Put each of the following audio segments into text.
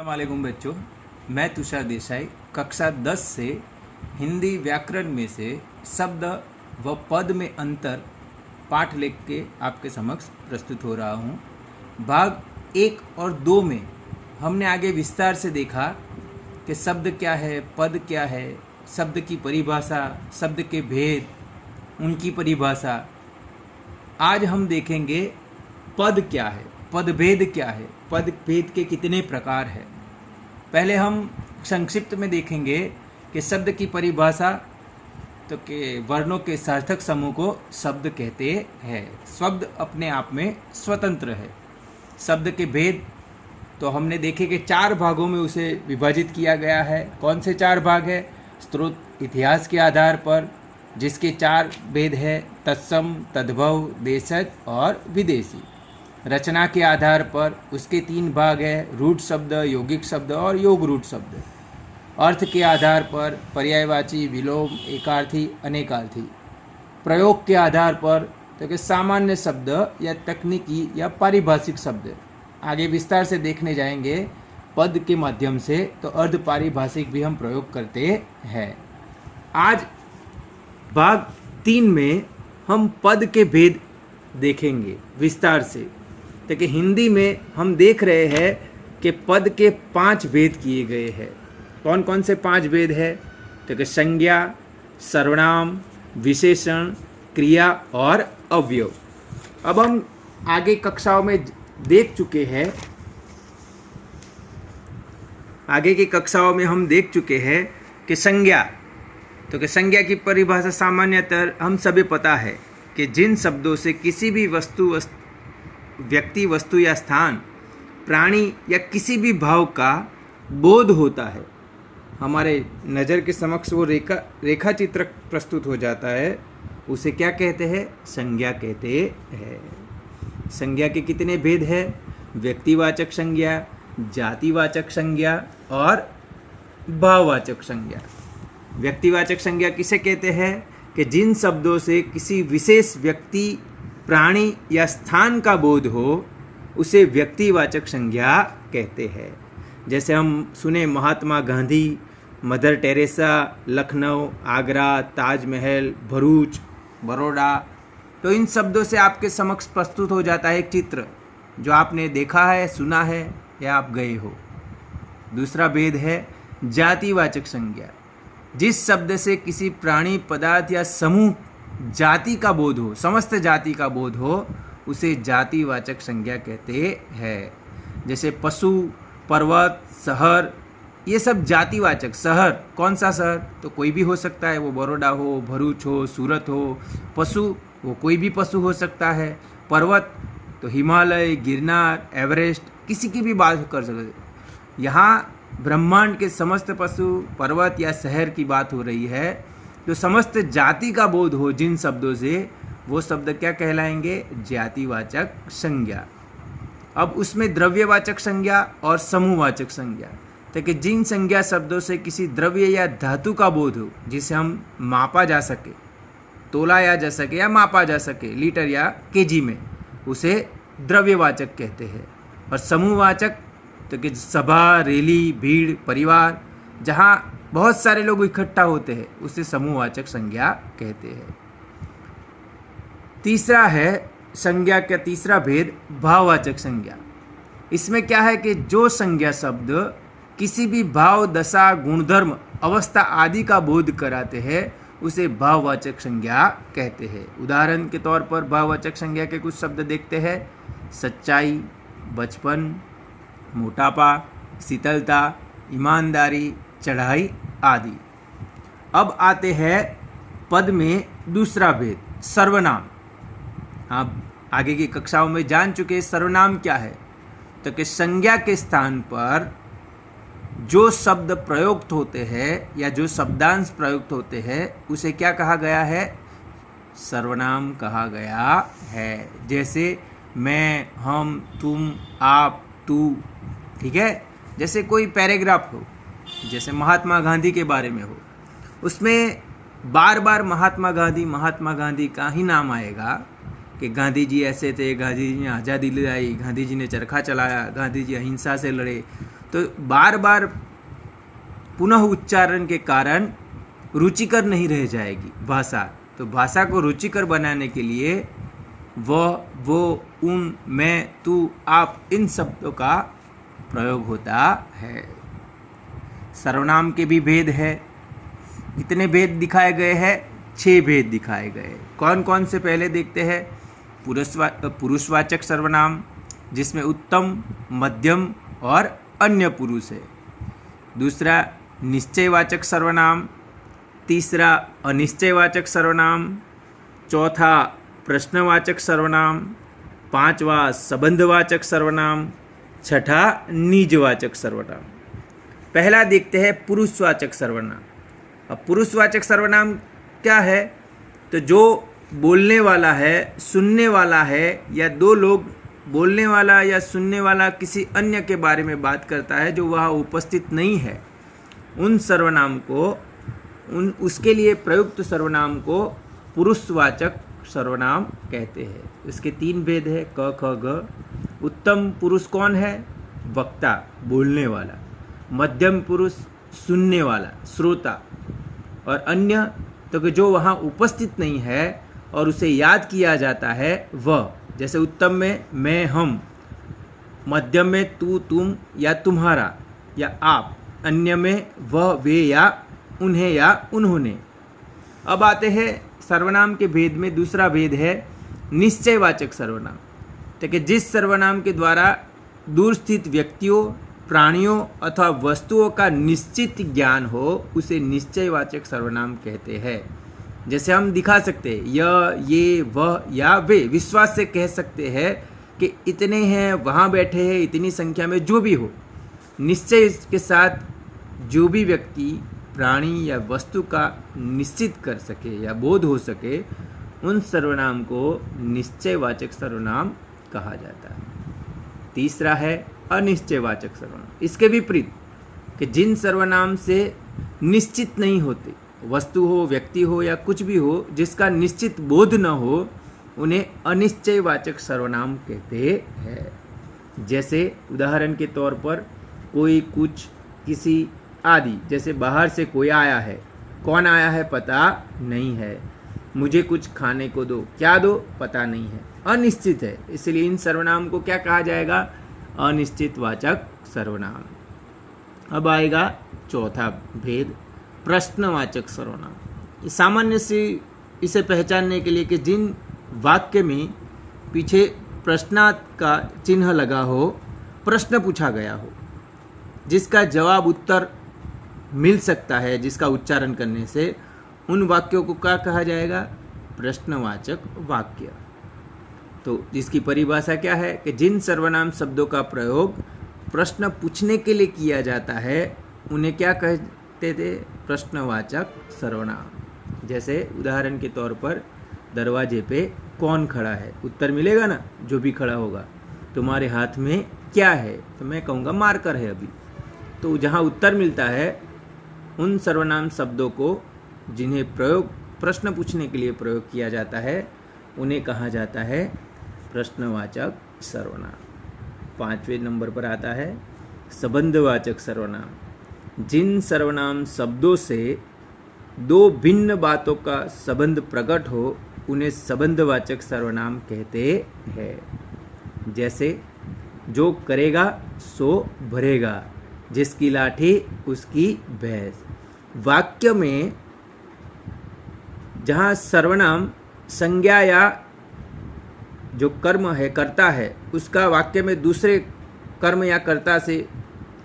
वालेकुम बच्चों, मैं तुषार देसाई कक्षा 10 से हिंदी व्याकरण में से शब्द व पद में अंतर पाठ लेख के आपके समक्ष प्रस्तुत हो रहा हूँ। भाग 1 और 2 में हमने आगे विस्तार से देखा कि शब्द क्या है, पद क्या है, शब्द की परिभाषा, शब्द के भेद, उनकी परिभाषा। आज हम देखेंगे पद क्या है, पदभेद क्या है, पदभेद के कितने प्रकार हैं। पहले हम संक्षिप्त में देखेंगे कि शब्द की परिभाषा, तो के वर्णों के सार्थक समूह को शब्द कहते हैं। शब्द अपने आप में स्वतंत्र है। शब्द के भेद तो हमने देखे कि 4 भागों में उसे विभाजित किया गया है। कौन से 4 भाग है? स्रोत इतिहास के आधार पर, जिसके 4 भेद है, तत्सम, तद्भव, देशज और विदेशी। रचना के आधार पर उसके 3 भाग है, रूढ़ शब्द, यौगिक शब्द और योग रूढ़ शब्द। अर्थ के आधार पर पर्यायवाची, विलोम, एकार्थी, अनेकार्थी। प्रयोग के आधार पर तो कि सामान्य शब्द या तकनीकी या पारिभाषिक शब्द। आगे विस्तार से देखने जाएंगे पद के माध्यम से, तो अर्ध पारिभाषिक भी हम प्रयोग करते हैं। आज भाग 3 में हम पद के भेद देखेंगे विस्तार से। तो कि हिंदी में हम देख रहे हैं कि पद के 5 भेद किए गए हैं। कौन कौन से 5 भेद है? तो कि संज्ञा, सर्वनाम, विशेषण, क्रिया और अवयव। अब हम आगे कक्षाओं में देख चुके हैं, आगे की कक्षाओं में हम देख चुके हैं कि संज्ञा, तो कि संज्ञा की परिभाषा सामान्यतः हम सभी पता है कि जिन शब्दों से किसी भी व्यक्ति, वस्तु या स्थान, प्राणी या किसी भी भाव का बोध होता है, हमारे नज़र के समक्ष वो रेखा चित्र प्रस्तुत हो जाता है, उसे क्या कहते हैं? संज्ञा कहते हैं। संज्ञा के कितने भेद है? व्यक्तिवाचक संज्ञा, जातिवाचक संज्ञा और भाववाचक संज्ञा। व्यक्तिवाचक संज्ञा किसे कहते हैं? कि जिन शब्दों से किसी विशेष व्यक्ति, प्राणी या स्थान का बोध हो, उसे व्यक्तिवाचक संज्ञा कहते हैं। जैसे हम सुने महात्मा गांधी, मदर टेरेसा, लखनऊ, आगरा, ताजमहल, भरूच, बड़ौदा। तो इन शब्दों से आपके समक्ष प्रस्तुत हो जाता है एक चित्र जो आपने देखा है, सुना है या आप गए हो। दूसरा भेद है जातिवाचक संज्ञा। जिस शब्द से किसी प्राणी, पदार्थ या समूह, जाति का बोध हो, समस्त जाति का बोध हो, उसे जातिवाचक संज्ञा कहते हैं। जैसे पशु, पर्वत, शहर, ये सब जातिवाचक। शहर, कौन सा शहर? तो कोई भी हो सकता है, वो बड़ौदा हो, भरूच हो, सूरत हो। पशु, वो कोई भी पशु हो सकता है। पर्वत, तो हिमालय, गिरनार, एवरेस्ट, किसी की भी बात कर सकते। यहाँ ब्रह्मांड के समस्त पशु, पर्वत या शहर की बात हो रही है। तो समस्त जाति का बोध हो जिन शब्दों से, वो शब्द क्या कहलाएंगे? जातिवाचक संज्ञा। अब उसमें द्रव्यवाचक संज्ञा और समूहवाचक संज्ञा। तो कि जिन संज्ञा शब्दों से किसी द्रव्य या धातु का बोध हो, जिसे हम मापा जा सके, तोलाया जा सके या मापा जा सके लीटर या केजी में, उसे द्रव्यवाचक कहते हैं। और समूहवाचक, तो कि सभा, रैली, भीड़, परिवार, जहाँ बहुत सारे लोग इकट्ठा होते हैं, उसे समूहवाचक संज्ञा कहते हैं। तीसरा है संज्ञा का तीसरा भेद, भाववाचक संज्ञा। इसमें क्या है कि जो संज्ञा शब्द किसी भी भाव, दशा, गुणधर्म, अवस्था आदि का बोध कराते हैं, उसे भाववाचक संज्ञा कहते हैं। उदाहरण के तौर पर भाववाचक संज्ञा के कुछ शब्द देखते हैं। सच्चाई, बचपन, मोटापा, शीतलता, ईमानदारी, चढ़ाई आदि। अब आते हैं पद में दूसरा भेद, सर्वनाम। आप आगे की कक्षाओं में जान चुके सर्वनाम क्या है। तो कि संज्ञा के स्थान पर जो शब्द प्रयुक्त होते हैं या जो शब्दांश प्रयुक्त होते हैं, उसे क्या कहा गया है? सर्वनाम कहा गया है। जैसे मैं, हम, तुम, आप, तू। ठीक है। जैसे कोई पैराग्राफ हो, जैसे महात्मा गांधी के बारे में हो, उसमें बार बार महात्मा गांधी का ही नाम आएगा कि गांधी जी ऐसे थे, गांधी जी ने आज़ादी दिलाई, गांधी जी ने चरखा चलाया, गांधी जी अहिंसा से लड़े। तो बार बार पुनः उच्चारण के कारण रुचिकर नहीं रह जाएगी भाषा। तो भाषा को रुचिकर बनाने के लिए वह, वो, उन, मैं, तू, आप, इन शब्दों का प्रयोग होता है। सर्वनाम के भी भेद है। कितने भेद दिखाए गए हैं? 6 भेद दिखाए गए। कौन कौन से पहले देखते हैं? पुरुषवाचक सर्वनाम, जिसमें उत्तम, मध्यम और अन्य पुरुष है। दूसरा निश्चयवाचक सर्वनाम। तीसरा अनिश्चयवाचक सर्वनाम। चौथा प्रश्नवाचक सर्वनाम। पांचवा संबंधवाचक सर्वनाम। छठा निजवाचक सर्वनाम। पहला देखते हैं पुरुषवाचक सर्वनाम। अब पुरुषवाचक सर्वनाम क्या है? तो जो बोलने वाला है, सुनने वाला है, या दो लोग, बोलने वाला या सुनने वाला किसी अन्य के बारे में बात करता है जो वह उपस्थित नहीं है, उन सर्वनाम को, उसके लिए प्रयुक्त सर्वनाम को पुरुषवाचक सर्वनाम कहते हैं। इसके 3 भेद है, क, ख, ग। उत्तम पुरुष कौन है? वक्ता, बोलने वाला। मध्यम पुरुष सुनने वाला, श्रोता। और अन्य तो कि जो वहाँ उपस्थित नहीं है और उसे याद किया जाता है वह। जैसे उत्तम में मैं, हम। मध्यम में तू, तुम या तुम्हारा या आप। अन्य में वह, वे या उन्हें या उन्होंने। अब आते हैं सर्वनाम के भेद में। दूसरा भेद है निश्चयवाचक सर्वनाम। तो कि जिस सर्वनाम के द्वारा दूर स्थित व्यक्तियों, प्राणियों अथवा वस्तुओं का निश्चित ज्ञान हो, उसे निश्चयवाचक सर्वनाम कहते हैं। जैसे हम दिखा सकते हैं यह, ये, वह या वे। विश्वास से कह सकते हैं कि इतने हैं, वहाँ बैठे हैं, इतनी संख्या में, जो भी हो। निश्चय के साथ जो भी व्यक्ति, प्राणी या वस्तु का निश्चित कर सके या बोध हो सके, उन सर्वनाम को निश्चयवाचक सर्वनाम कहा जाता है। तीसरा है अनिश्चयवाचक सर्वनाम। इसके विपरीत कि जिन सर्वनाम से निश्चित नहीं होते, वस्तु हो, व्यक्ति हो या कुछ भी हो, जिसका निश्चित बोध न हो, उन्हें अनिश्चयवाचक सर्वनाम कहते हैं। जैसे उदाहरण के तौर पर कोई, कुछ, किसी आदि। जैसे बाहर से कोई आया है, कौन आया है पता नहीं है। मुझे कुछ खाने को दो, क्या दो पता नहीं है, अनिश्चित है। इसलिए इन सर्वनाम को क्या कहा जाएगा? अनिश्चितवाचक सर्वनाम। अब आएगा चौथा भेद, प्रश्नवाचक सर्वनाम। सामान्य से इसे पहचानने के लिए कि जिन वाक्य में पीछे प्रश्नार्थ का चिन्ह लगा हो, प्रश्न पूछा गया हो, जिसका जवाब उत्तर मिल सकता है जिसका उच्चारण करने से, उन वाक्यों को क्या कहा जाएगा? प्रश्नवाचक वाक्य। तो जिसकी परिभाषा क्या है कि जिन सर्वनाम शब्दों का प्रयोग प्रश्न पूछने के लिए किया जाता है, उन्हें क्या कहते थे? प्रश्नवाचक सर्वनाम। जैसे उदाहरण के तौर पर दरवाजे पे कौन खड़ा है, उत्तर मिलेगा ना, जो भी खड़ा होगा। तुम्हारे हाथ में क्या है? तो मैं कहूँगा मार्कर है अभी। तो जहाँ उत्तर मिलता है, उन सर्वनाम शब्दों को जिन्हें प्रयोग प्रश्न पूछने के लिए प्रयोग किया जाता है, उन्हें कहा जाता है प्रश्नवाचक सर्वनाम। 5वें नंबर पर आता है संबंधवाचक सर्वनाम। जिन सर्वनाम शब्दों से दो भिन्न बातों का संबंध प्रकट हो, उन्हें संबंधवाचक सर्वनाम कहते हैं। जैसे जो करेगा सो भरेगा, जिसकी लाठी उसकी भैंस। वाक्य में जहाँ सर्वनाम संज्ञा या जो कर्म है, कर्ता है, उसका वाक्य में दूसरे कर्म या कर्ता से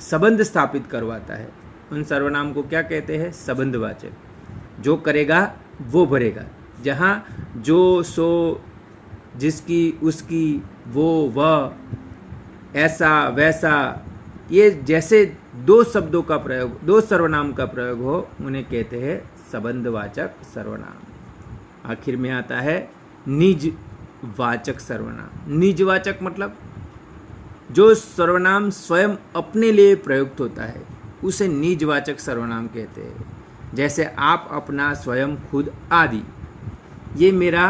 संबंध स्थापित करवाता है, उन सर्वनाम को क्या कहते हैं? संबंधवाचक। जो करेगा वो भरेगा, जहाँ जो, सो, जिसकी, उसकी, वो, वह, ऐसा, वैसा, ये जैसे दो शब्दों का प्रयोग, दो सर्वनाम का प्रयोग हो, उन्हें कहते हैं संबंधवाचक सर्वनाम। आखिर में आता है निजवाचक सर्वनाम। निजवाचक मतलब जो सर्वनाम स्वयं अपने लिए प्रयुक्त होता है, उसे निजवाचक सर्वनाम कहते हैं। जैसे आप, अपना, स्वयं, खुद आदि। ये मेरा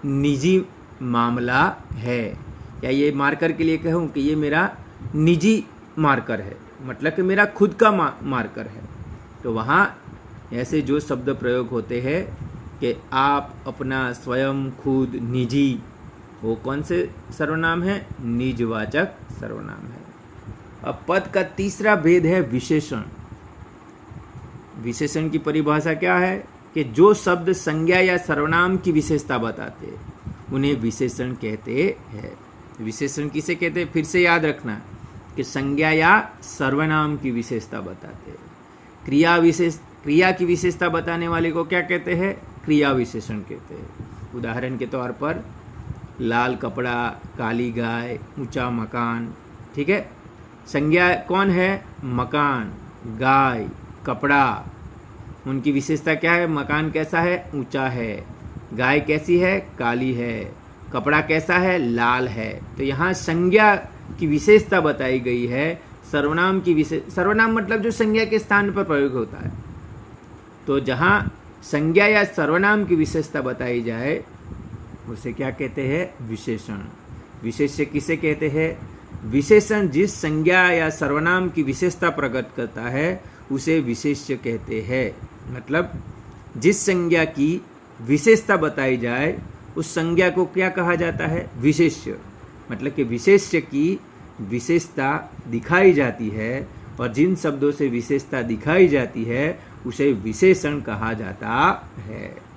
निजी मामला है, या ये मार्कर के लिए कहूँ कि ये मेरा निजी मार्कर है। मतलब कि मेरा खुद का मार्कर है। तो वहाँ ऐसे जो शब्द प्रयोग होते हैं कि आप, अपना, स्वयं, खुद, निजी, वो कौन से सर्वनाम है? निजवाचक सर्वनाम है। अब पद का तीसरा भेद है विशेषण। विशेषण की परिभाषा क्या है कि जो शब्द संज्ञा या सर्वनाम की विशेषता बताते हैं उन्हें विशेषण कहते हैं। विशेषण किसे कहते हैं? फिर से याद रखना कि संज्ञा या सर्वनाम की विशेषता बताते हैं। क्रिया की विशेषता बताने वाले को क्या कहते हैं? क्रिया विशेषण कहते हैं। उदाहरण के तौर पर लाल कपड़ा, काली गाय, ऊंचा मकान। ठीक है, संज्ञा कौन है? मकान, गाय, कपड़ा। उनकी विशेषता क्या है? मकान कैसा है? ऊंचा है। गाय कैसी है? काली है। कपड़ा कैसा है? लाल है। तो यहाँ संज्ञा की विशेषता बताई गई है। सर्वनाम मतलब जो संज्ञा के स्थान पर प्रयोग होता है। तो जहाँ संज्ञा या सर्वनाम की विशेषता बताई जाए उसे क्या कहते हैं? विशेषण। विशेष्य किसे कहते हैं? विशेषण जिस संज्ञा या सर्वनाम की विशेषता प्रकट करता है उसे विशेष्य कहते हैं। मतलब जिस संज्ञा की विशेषता बताई जाए उस संज्ञा को क्या कहा जाता है? विशेष्य। मतलब कि विशेष्य की विशेषता दिखाई जाती है और जिन शब्दों से विशेषता दिखाई जाती है उसे विशेषण कहा जाता है।